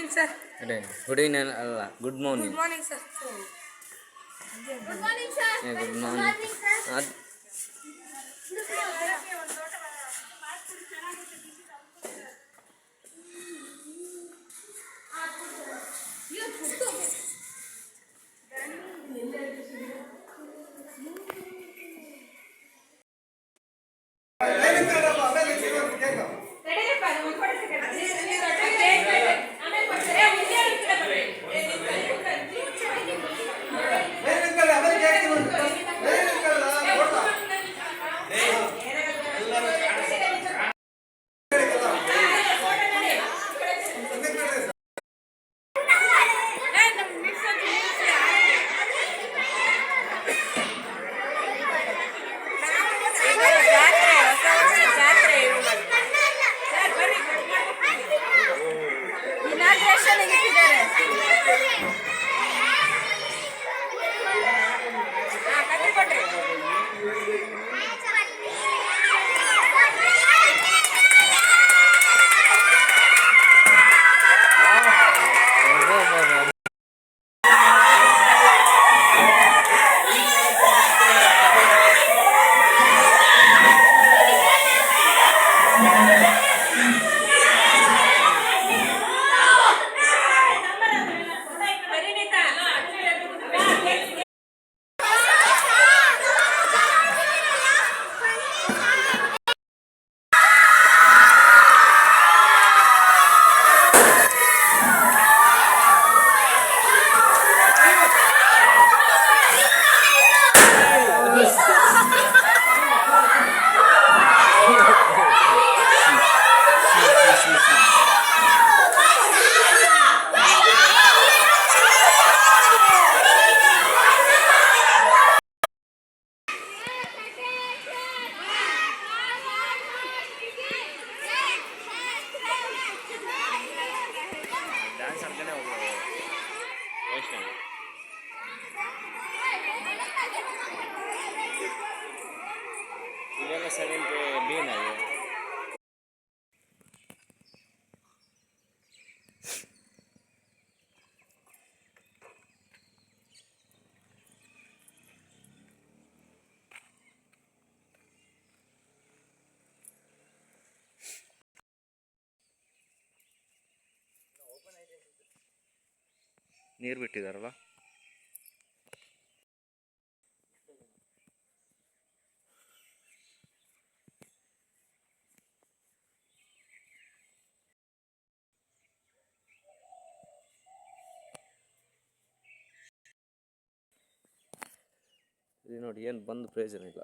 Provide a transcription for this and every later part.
morning, sir. Good evening, Allah. Good morning. Good morning, sir. Good morning, sir. Yeah, good Good morning. morning, sir. ಇದೆಲ್ಲ 7th B ನಲ್ಲಿ ನೀರು ಬಿಟ್ಟಿದಾರಲ್ಲ. ಇದು ನೋಡಿ, ಏನು ಬಂದು ಪ್ರಯೋಜನ ಇಲ್ಲ.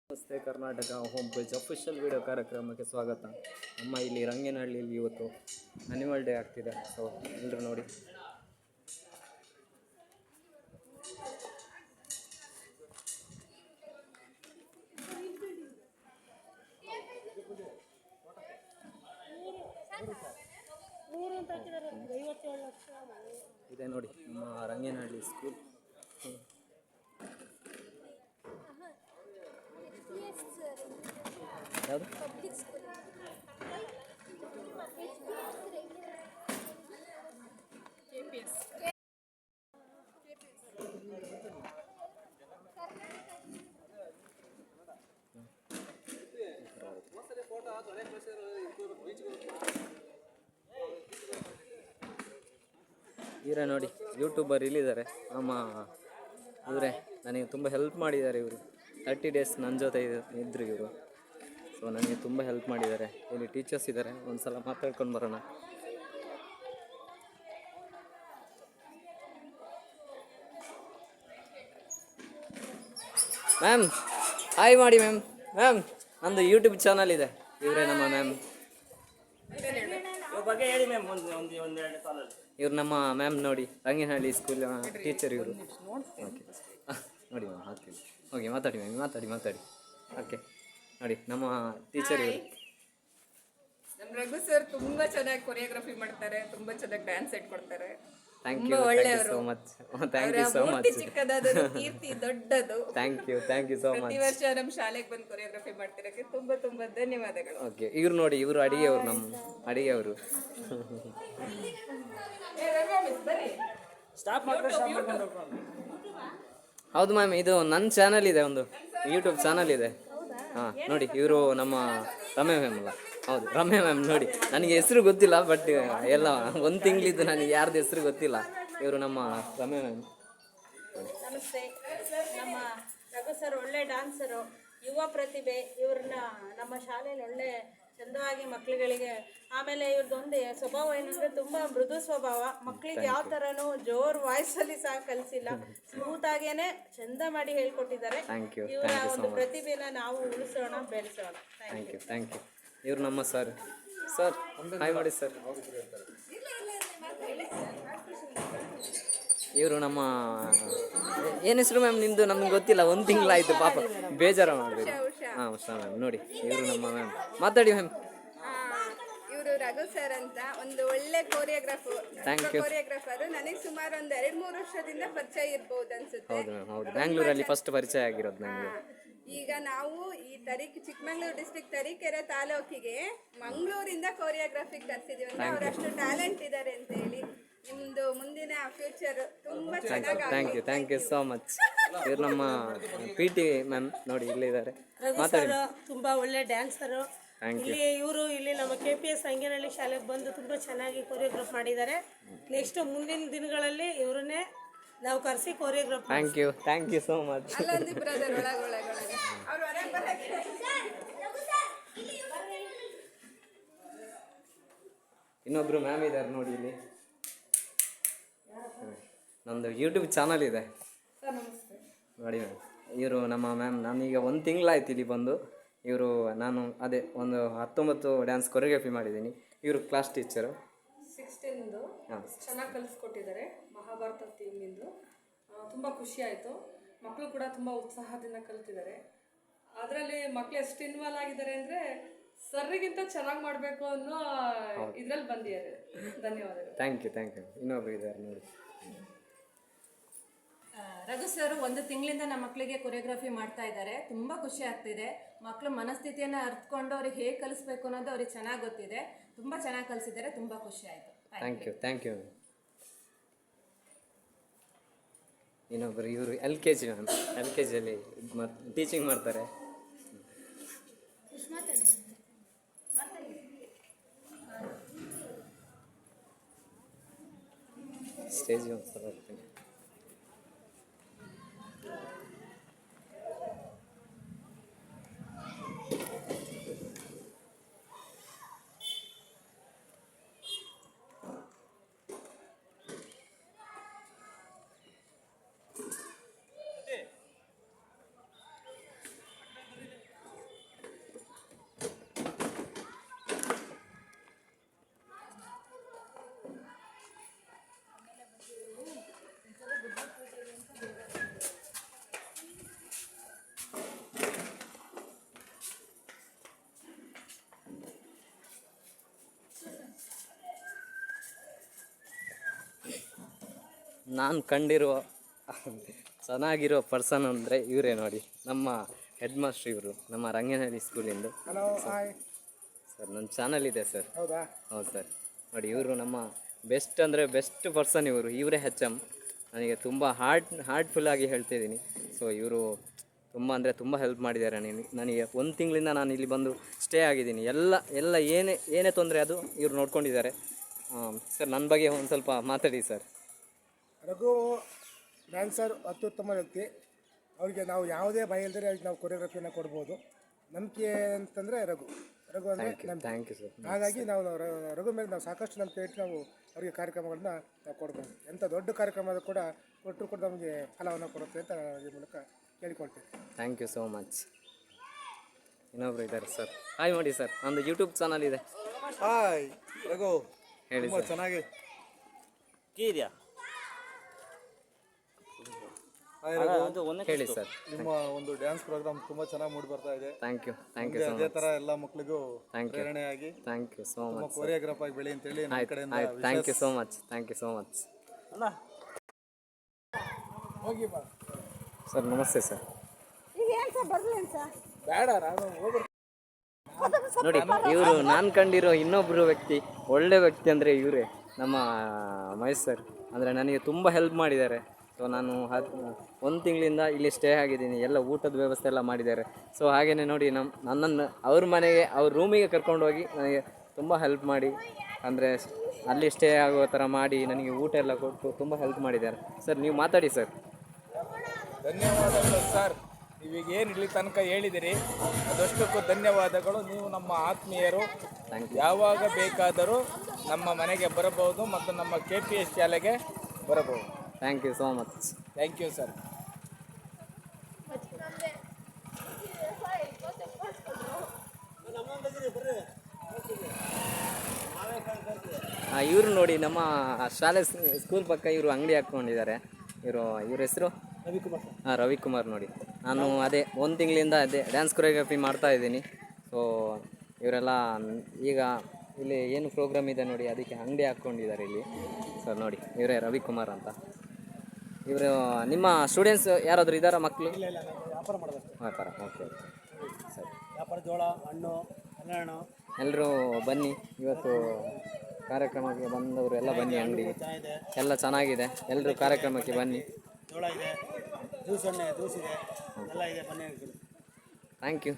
ನಮಸ್ತೆ Karnataka home page official video ಕಾರ್ಯಕ್ರಮಕ್ಕೆ ಸ್ವಾಗತ. ನಮ್ಮ ಇಲ್ಲಿ ರಂಗೇನಹಳ್ಳಿಯಲ್ಲಿ ಇವತ್ತು ಅನಿಮಲ್ ಡೇ ಆಗ್ತಿದೆ. ಸೊ ಎಲ್ಲರೂ ನೋಡಿ. ಇದೆ ನೋಡಿ ನಮ್ಮ ರಂಗೇನಹಳ್ಳಿ ಸ್ಕೂಲ್. ಯಾವುದು? ಇವರೇ ನೋಡಿ, ಯೂಟ್ಯೂಬರ್ ಇಲ್ಲಿದ್ದಾರೆ. ನಮ್ಮ ಇವರೇ ನನಗೆ ತುಂಬ ಹೆಲ್ಪ್ ಮಾಡಿದ್ದಾರೆ. ಇವರು 30 days ನನ್ನ ಜೊತೆ ಇದ್ದರು ಇವರು. ಸೊ ನನಗೆ ತುಂಬ ಹೆಲ್ಪ್ ಮಾಡಿದ್ದಾರೆ. ಇಲ್ಲಿ ಟೀಚರ್ಸ್ ಇದ್ದಾರೆ, ಒಂದು ಸಲ ಮಾತಾಡ್ಕೊಂಡು ಬರೋಣ. ಮ್ಯಾಮ್ ಹಾಯ್ ಮಾಡಿ ಮ್ಯಾಮ್. ಮ್ಯಾಮ್ ನಮ್ಮದು ಯೂಟ್ಯೂಬ್ ಚಾನಲ್ ಇದೆ. ಇವರೇ ನಮ್ಮ ಮ್ಯಾಮ್. ಇವ್ರು ನಮ್ಮ ಮ್ಯಾಮ್ ನೋಡಿ, ರಂಗೇನಹಳ್ಳಿ ಸ್ಕೂಲ್ ಟೀಚರ್ ಇವರು. ಓಕೆ ನೋಡಿ ಮ್ಯಾಮ್, ಹಾಕ್ತೀನಿ. ಓಕೆ ಮಾತಾಡಿ ಮ್ಯಾಮ್, ಮಾತಾಡಿ. ಓಕೆ ನೋಡಿ ನಮ್ಮ ಟೀಚರ್ ಇವರು. ನಮ್ಮ ರಘು ಸರ್ ತುಂಬಾ ಚೆನ್ನಾಗಿ ಕೊರಿಯೋಗ್ರಫಿ ಮಾಡ್ತಾರೆ, ತುಂಬಾ ಚೆನ್ನಾಗಿ ಡ್ಯಾನ್ಸ್ ಹೇಳ್ಕೊಡ್ತಾರೆ. ಥ್ಯಾಂಕ್ ತುಂಬಾ ಯು ಒಳ್ಳೆಯವರು. So much. Thank you so much. ಚಿಕ್ಕದಾದರೂ ಕೀರ್ತಿ ದೊಡ್ಡದು. Thank you so much. ಪ್ರತಿ ವರ್ಷ ನಮ್ಮ ಶಾಲೆಗೆ ಬಂದು ಕೊರಿಯೋಗ್ರಫಿ ಮಾಡ್ತಿರೋಕ್ಕೆ ತುಂಬಾ ತುಂಬಾ ಧನ್ಯವಾದಗಳು. ಓಕೆ, ಇವ್ರು ನೋಡಿ, ಇವರು ಅಡಿಗೆಯವರು, ನಮ್ಮ ಅಡಿಗೆಯವರು. ಹೌದು ಮ್ಯಾಮ್, ಇದು ನನ್ನ ಚಾನಲ್ ಇದೆ, ಒಂದು ಯೂಟ್ಯೂಬ್ ಚಾನಲ್ ಇದೆ. ಹಾಂ ನೋಡಿ, ಇವರು ನಮ್ಮ ರಮ್ಯಾ ಮ್ಯಾಮ್ ಅಲ್ಲ, ಹೌದು ರಮ್ಯಾ ಮ್ಯಾಮ್. ನೋಡಿ, ನನಗೆ ಹೆಸರು ಗೊತ್ತಿಲ್ಲ, ಬಟ್ ಎಲ್ಲ ಒಂದು ತಿಂಗಳಿದ್ದು ನನಗೆ ಯಾರ್ದು ಹೆಸರು ಗೊತ್ತಿಲ್ಲ. ಇವರು ನಮ್ಮ ರಮ್ಯಾ ಮ್ಯಾಮ್. ನಮಸ್ತೆ. ನಮ್ಮ ರಘು ಸರ್ ಒಳ್ಳೆ ಡಾನ್ಸರು, ಯುವ ಪ್ರತಿಭೆ. ಇವ್ರನ್ನ ನಮ್ಮ ಶಾಲೆಯಲ್ಲಿ ಒಳ್ಳೆ ಚಂದವಾಗಿ ಮಕ್ಕಳುಗಳಿಗೆ. ಆಮೇಲೆ ಇವ್ರದ್ದೊಂದು ಸ್ವಭಾವ ಏನಂದರೆ ತುಂಬ ಮೃದು ಸ್ವಭಾವ. ಮಕ್ಕಳಿಗೆ ಯಾವ ಥರನೂ ಜೋರು ವಾಯ್ಸಲ್ಲಿ ಸಹ ಕಲಿಸಿಲ್ಲ, ಸ್ಮೂತಾಗೇನೆ ಚಂದ ಮಾಡಿ ಹೇಳ್ಕೊಟ್ಟಿದ್ದಾರೆ. ಇವರ ಒಂದು ಪ್ರತಿಭೆನ ನಾವು ಉಳಿಸೋಣ, ಬೆಳೆಸೋಣ. Thank you. ಇವರು ನಮ್ಮ ಸರ್. ಹಾಯ್ ಮಾಡಿ ಸರ್. ಇವರು ನಮ್ಮ ಏನು ಹೆಸರು ಮ್ಯಾಮ್ ನಿಮ್ಮದು? ನಮ್ಗೆ ಗೊತ್ತಿಲ್ಲ, ಒಂದು ತಿಂಗಳಾಯಿತು, ಪಾಪ ಬೇಜಾರು ಮಾಡಬೇಕು. ಹಾಂ, ಉಷಾ ಮ್ಯಾಮ್. ನೋಡಿ, ಇವರು ನಮ್ಮ ಮ್ಯಾಮ್. ಮಾತಾಡಿ ಮ್ಯಾಮ್. ಇವರು ರಘು ಸರ್ ಅಂತ ಒಂದು ಒಳ್ಳೆ ಕೊರಿಯೋಗ್ರಾಫರ್. ನನಗೆ ಸುಮಾರು ಒಂದು 2-3 ವರ್ಷದಿಂದ ಪರಿಚಯ ಇರ್ಬೋದು ಅನ್ಸುತ್ತೆ. ಹೌದು ಮ್ಯಾಮ್, ಹೌದು. ಬ್ಯಾಂಗ್ಳೂರಲ್ಲಿ ಫಸ್ಟ್ ಪರಿಚಯ ಆಗಿರೋದು ನನಗೆ. ಈಗ ನಾವು ಈ ಚಿಕ್ಕಮಗಳೂರು ಡಿಸ್ಟ್ರಿಕ್ಟ್ ತರೀಕೆರೆ ತಾಲೂಕಿಗೆ ಮಂಗಳೂರಿಂದ ಕೊರಿಯೋಗ್ರಫಿಗೆ ಕರ್ಸಿದೀವಿ ಅಂದ್ರೆ ಅವ್ರು ಅಷ್ಟು ಟ್ಯಾಲೆಂಟ್ ಇದ್ದಾರೆ ಅಂತ ಹೇಳಿ. ನಿಮ್ದು ಮುಂದಿನ ಫ್ಯೂಚರ್ ತುಂಬಾ ಚೆನ್ನಾಗಿ. Thank you so much. ಇವ್ರು ನಮ್ಮ PT ಮ್ಯಾಮ್. ನೋಡಿ, ಇಲ್ಲಿದ್ದಾರೆ, ಮಾತಾಡಿ. ತುಂಬಾ ಒಳ್ಳೆ ಡ್ಯಾನ್ಸರು. ಇಲ್ಲಿ ನಮ್ಮ KPS ಅಂಗನಹಳ್ಳಿ ಶಾಲೆಗೆ ಬಂದು ತುಂಬ ಚೆನ್ನಾಗಿ ಕೊರಿಯೋಗ್ರಾಫ್ ಮಾಡಿದ್ದಾರೆ. ನೆಕ್ಸ್ಟ್ ಮುಂದಿನ ದಿನಗಳಲ್ಲಿ ಇವರನ್ನೇ ನಾವು ಕರೆಸಿ choreograph. Thank you so much. ಇನ್ನೊಬ್ರು ಮ್ಯಾಮ್ ಇದ್ದಾರೆ ನೋಡಿ ಇಲ್ಲಿ. ನಮ್ಮದು ಯೂಟ್ಯೂಬ್ ಚಾನಲ್ ಇದೆ ನೋಡಿ ಮ್ಯಾಮ್. ಇವರು ನಮ್ಮ ಮ್ಯಾಮ್. ನಾನೀಗ 1 ತಿಂಗಳಾಯ್ತು ಇಲ್ಲಿ ಬಂದು. ನಾನು ಅದೇ ಒಂದು 19 ಡ್ಯಾನ್ಸ್ ಕೊರಿಯೋಗ್ರಫಿ ಮಾಡಿದ್ದೀನಿ. ಇವರು ಕ್ಲಾಸ್ ಟೀಚರು. 16 ಚೆನ್ನಾಗಿ ಕಲಿಸ್ಕೊಟ್ಟಿದ್ದಾರೆ. ಮಹಾಭಾರತ ಥೀಮಿಂದು ತುಂಬ ಖುಷಿ ಆಯಿತು. ಮಕ್ಕಳು ಕೂಡ ತುಂಬ ಉತ್ಸಾಹದಿಂದ ಕಲಿತಿದ್ದಾರೆ. ಅದರಲ್ಲಿ ಮಕ್ಕಳು ಎಷ್ಟು ಇನ್ವಾಲ್ವ್ ಆಗಿದ್ದಾರೆ ಅಂದರೆ ಸರ್ರಿಗಿಂತ ಚೆನ್ನಾಗಿ ಮಾಡಬೇಕು ಅನ್ನೋ ಇದರಲ್ಲಿ ಬಂದಿದ್ದಾರೆ. ಧನ್ಯವಾದಗಳು. Thank you. ಇನ್ನೊಬ್ರು ಇದ್ದಾರೆ ನೋಡಿ. ರಘು ಸರ್ 1 ತಿಂಗಳಿಂದ ನಮ್ಮ ಮಕ್ಕಳಿಗೆ ಕೊರಿಯೋಗ್ರಫಿ ಮಾಡ್ತಾ ಇದ್ದಾರೆ. ತುಂಬ ಖುಷಿ ಆಗ್ತಿದೆ. ಮಕ್ಕಳ ಮನಸ್ಥಿತಿಯನ್ನು ಅರ್ಥಕೊಂಡು ಅವ್ರಿಗೆ ಹೇಗೆ ಕಲಿಸ್ಬೇಕು ಅನ್ನೋದು ಅವ್ರಿಗೆ ಚೆನ್ನಾಗಿ ಗೊತ್ತಿದೆ. ತುಂಬ ಚೆನ್ನಾಗಿ ಕಲಿಸಿದ್ದಾರೆ. ತುಂಬ ಖುಷಿ ಆಯಿತು. Thank you. ಇನ್ನೊಬ್ಬರು ಇವರು LKG ಮ್ಯಾಮ್. LKGಯಲ್ಲಿ ಟೀಚಿಂಗ್ ಮಾಡ್ತಾರೆ. ಸ್ಟೇಜ್ ಒಂದು ಸಲ ಬರ್ತೀನಿ. ನಾನು ಕಂಡಿರುವ ಚೆನ್ನಾಗಿರೋ ಪರ್ಸನ್ ಅಂದರೆ ಇವರೇ ನೋಡಿ. ನಮ್ಮ ಹೆಡ್ ಮಾಸ್ಟರ್ ಇವರು, ನಮ್ಮ ರಂಗನಹಳ್ಳಿ ಸ್ಕೂಲಿಂದು. ಸರ್, ನನ್ನ ಚಾನಲ್ ಇದೆ ಸರ್. ಹೌದು ಸರ್. ನೋಡಿ, ಇವರು ನಮ್ಮ ಬೆಸ್ಟ್ ಪರ್ಸನ್. ಇವರೇ HM. ನನಗೆ ತುಂಬ ಹಾರ್ಟ್ಫುಲ್ಲಾಗಿ ಹೇಳ್ತಿದ್ದೀನಿ. ಸೊ ಇವರು ತುಂಬ ಹೆಲ್ಪ್ ಮಾಡಿದ್ದಾರೆ ನನಗೆ. 1 ತಿಂಗಳಿಂದ ನಾನು ಇಲ್ಲಿ ಬಂದು ಸ್ಟೇ ಆಗಿದ್ದೀನಿ. ಎಲ್ಲ ಏನೇ ತೊಂದರೆ ಅದು ಇವರು ನೋಡ್ಕೊಂಡಿದ್ದಾರೆ. ಸರ್, ನನ್ನ ಬಗ್ಗೆ ಒಂದು ಸ್ವಲ್ಪ ಮಾತಾಡಿ ಸರ್. ರಘು ಡ್ಯಾನ್ಸರ್ ಅತ್ಯುತ್ತಮ ವ್ಯಕ್ತಿ. ಅವರಿಗೆ ನಾವು ಯಾವುದೇ ಭಯ ಇಲ್ಲದೆ ಅವ್ರಿಗೆ ನಾವು ಕೊರಿಯೋಗ್ರಫಿಯನ್ನು ಕೊಡ್ಬೋದು. ನಂಬಿಕೆ ಅಂತಂದರೆ ರಘು ಅಂದರೆ ಥ್ಯಾಂಕ್ ಯು ಸರ್. ಹಾಗಾಗಿ ನಾವು ರಘು ಮೇಲೆ ನಾವು ಸಾಕಷ್ಟು ನಂಬಿಕೆ ಇಟ್ಟು ನಾವು ಅವರಿಗೆ ಕಾರ್ಯಕ್ರಮಗಳನ್ನ ನಾವು ಕೊಡ್ಬೋದು. ಎಂಥ ದೊಡ್ಡ ಕಾರ್ಯಕ್ರಮ ಕೂಡ ಕೊಟ್ಟರು ನಮಗೆ ಫಲವನ್ನು ಕೊಡುತ್ತೆ ಅಂತ ಈ ಮೂಲಕ ಕೇಳಿಕೊಳ್ತೀವಿ. Thank you so much. ಇನ್ನೊಬ್ರು ಇದ್ದಾರೆ ಸರ್. ಹಾಯ್ ಮಾಡಿ ಸರ್. ನಮ್ಮದು ಯೂಟ್ಯೂಬ್ ಚಾನಲ್ ಇದೆ. ಹಾಯ್ ರಘು, ಹೇಳಿ ಸರ್. ಚೆನ್ನಾಗಿ ಅದು ಹೇಳಿ ಸರ್. ನಿಮ್ಮ ಒಂದು ಡ್ಯಾನ್ಸ್ ಪ್ರೋಗ್ರಾಮ್ ತುಂಬಾ ಚೆನ್ನಾಗಿ ಮೂಡಿ ಬರ್ತಾ ಇದೆ. ಥ್ಯಾಂಕ್ ಯು ಸೊ ಅದೇ ಮಚ್. ತರ ಎಲ್ಲ ಮಕ್ಕಳಿಗೂ ಪ್ರೇರಣೆಯಾಗಿ thank you so much. Choreograph ಆಗಿ ಬೆಳಿ ಅಂತೇಳಿ ನಮ್ಮ ಆಯ್ತು ಕಡೆಯಿಂದ ಆಯ್ತು thank you so much. Sir ನಮಸ್ತೆ ಸರ್. ನೋಡಿ ಇವರು ನಾನು ಕಂಡಿರೋ ಇನ್ನೊಬ್ಬರು ವ್ಯಕ್ತಿ, ಒಳ್ಳೆ ವ್ಯಕ್ತಿ ಅಂದರೆ ಇವರೇ, ನಮ್ಮ ಮಹೇಶ್ ಸರ್. ಅಂದರೆ ನನಗೆ ತುಂಬ ಹೆಲ್ಪ್ ಮಾಡಿದ್ದಾರೆ. ಸೊ ನಾನು 1 ತಿಂಗಳಿಂದ ಇಲ್ಲಿ ಸ್ಟೇ ಆಗಿದ್ದೀನಿ. ಎಲ್ಲ ಊಟದ ವ್ಯವಸ್ಥೆ ಎಲ್ಲ ಮಾಡಿದ್ದಾರೆ. ಸೊ ಹಾಗೆಯೇ ನೋಡಿ ನನ್ನನ್ನು ಅವ್ರ ಮನೆಗೆ, ಅವ್ರ ರೂಮಿಗೆ ಕರ್ಕೊಂಡೋಗಿ ನನಗೆ ತುಂಬ ಹೆಲ್ಪ್ ಮಾಡಿ, ಅಂದರೆ ಅಲ್ಲಿ ಸ್ಟೇ ಆಗೋ ಥರ ಮಾಡಿ ನನಗೆ ಊಟ ಎಲ್ಲ ಕೊಟ್ಟು ತುಂಬ ಹೆಲ್ಪ್ ಮಾಡಿದ್ದಾರೆ. ಸರ್ ನೀವು ಮಾತಾಡಿ ಸರ್. ಧನ್ಯವಾದಗಳು ಸರ್. ನೀವೀಗ ಏನು ಇಲ್ಲಿ ತನಕ ಹೇಳಿದಿರಿ ಅದಷ್ಟಕ್ಕೂ ಧನ್ಯವಾದಗಳು. ನೀವು ನಮ್ಮ ಆತ್ಮೀಯರು, ಯಾವಾಗ ಬೇಕಾದರೂ ನಮ್ಮ ಮನೆಗೆ ಬರಬಹುದು ಮತ್ತು ನಮ್ಮ KPS ಶಾಲೆಗೆ ಬರಬಹುದು. Thank you so much. Thank you sir. ಇವರು ನೋಡಿ ನಮ್ಮ ಶಾಲೆ ಸ್ಕೂಲ್ ಪಕ್ಕ ಇವರು ಅಂಗಡಿ ಹಾಕ್ಕೊಂಡಿದ್ದಾರೆ. ಇವ್ರ ಹೆಸರು ರವಿಕುಮಾರ್. ನೋಡಿ ನಾನು ಅದೇ 1 ತಿಂಗಳಿಂದ ಅದೇ ಡ್ಯಾನ್ಸ್ ಕೊರಿಯೋಗ್ರಫಿ ಮಾಡ್ತಾ ಇದ್ದೀನಿ. ಸೊ ಇವರೆಲ್ಲ ಈಗ ಇಲ್ಲಿ ಏನು ಪ್ರೋಗ್ರಾಮ್ ಇದೆ ನೋಡಿ ಅದಕ್ಕೆ ಅಂಗಡಿ ಹಾಕ್ಕೊಂಡಿದ್ದಾರೆ ಇಲ್ಲಿ. ಸರ್ ನೋಡಿ ಇವರೇ ರವಿಕುಮಾರ್ ಅಂತ. ಇವರು ನಿಮ್ಮ ಸ್ಟೂಡೆಂಟ್ಸ್ ಯಾರಾದರೂ ಇದ್ದಾರಾ ಮಕ್ಕಳು? ವ್ಯಾಪಾರ. ಓಕೆ ಸರಿ. ವ್ಯಾಪಾರ ಜೋಳ, ಹಣ್ಣು, ಹಣ್ಣು ಎಲ್ಲರೂ ಬನ್ನಿ. ಇವತ್ತು ಕಾರ್ಯಕ್ರಮಕ್ಕೆ ಬಂದವರು ಎಲ್ಲ ಬನ್ನಿ. ಅಂಗಡಿ ಎಲ್ಲ ಚೆನ್ನಾಗಿದೆ. ಎಲ್ಲರೂ ಕಾರ್ಯಕ್ರಮಕ್ಕೆ ಬನ್ನಿ. ಜೋಳ ಇದೆ, ಜ್ಯೂಸ್ ಇದೆ, ಎಲ್ಲ ಇದೆ, ಬನ್ನಿ. Thank you.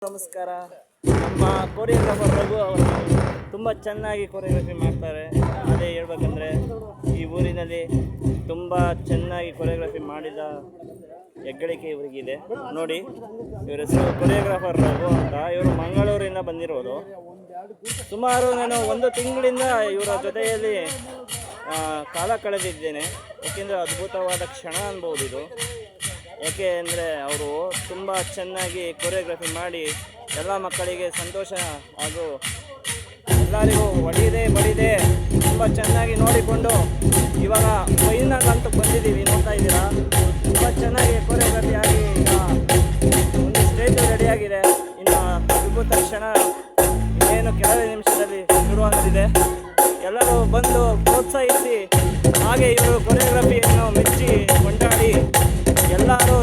ನಮಸ್ಕಾರ. ನಮ್ಮ ಕೊರಿಯೋಗ್ರಾಫರ್ ರಘು ಅವರು ತುಂಬ ಚೆನ್ನಾಗಿ ಕೊರಿಯೋಗ್ರಫಿ ಮಾಡ್ತಾರೆ. ಅದೇ ಹೇಳ್ಬೇಕಂದ್ರೆ ಈ ಊರಿನಲ್ಲಿ ತುಂಬ ಚೆನ್ನಾಗಿ ಕೊರಿಯೋಗ್ರಫಿ ಮಾಡಿದ ಹೆಗ್ಗಳಿಕೆ ಇವರಿಗಿದೆ. ನೋಡಿ ಇವರ ಹೆಸರು ಕೊರಿಯೋಗ್ರಾಫರ್ ರಘು ಅಂತ. ಇವರು ಮಂಗಳೂರಿಂದ ಬಂದಿರೋದು. ಸುಮಾರು ನಾನು 1 ತಿಂಗಳಿಂದ ಇವರ ಜೊತೆಯಲ್ಲಿ ಕಾಲ ಕಳೆದಿದ್ದೇನೆ. ಏಕೆಂದರೆ ಅದ್ಭುತವಾದ ಕ್ಷಣ ಅನ್ಬೋದು ಇದು. ಏಕೆ ಅಂದರೆ ಅವರು ತುಂಬ ಚೆನ್ನಾಗಿ ಕೊರಿಯೋಗ್ರಫಿ ಮಾಡಿ ಎಲ್ಲ ಮಕ್ಕಳಿಗೆ ಸಂತೋಷ ಹಾಗೂ ಎಲ್ಲರಿಗೂ ಬಡಿದೆ ತುಂಬ ಚೆನ್ನಾಗಿ ನೋಡಿಕೊಂಡು ಇವಾಗ ಫೈನಲ್ ಅಂತ ಬಂದಿದ್ದೀವಿ. ನೋಡ್ತಾ ಇದ್ದೀರಾ, ತುಂಬ ಚೆನ್ನಾಗಿ ಕೊರಿಯೋಗ್ರಫಿ ಆಗಿ ಈಗ ಒಂದು ಸ್ಟೇಜು ರೆಡಿಯಾಗಿದೆ. ಇನ್ನು ಅದ್ಭುತ ಕ್ಷಣ ಇನ್ನೇನು ಕೆಲವೇ ನಿಮಿಷದಲ್ಲಿ ಶುರುವಾಗಲಿದೆ. ಎಲ್ಲರೂ ಬಂದು ಪ್ರೋತ್ಸಾಹಿಸಿ ಹಾಗೆ ಇವರು ಕೊರಿಯೋಗ್ರಫಿಯನ್ನು ಮೆಚ್ಚಿ ಕೊಂಡಾಡಿ ಎಲ್ಲರೂ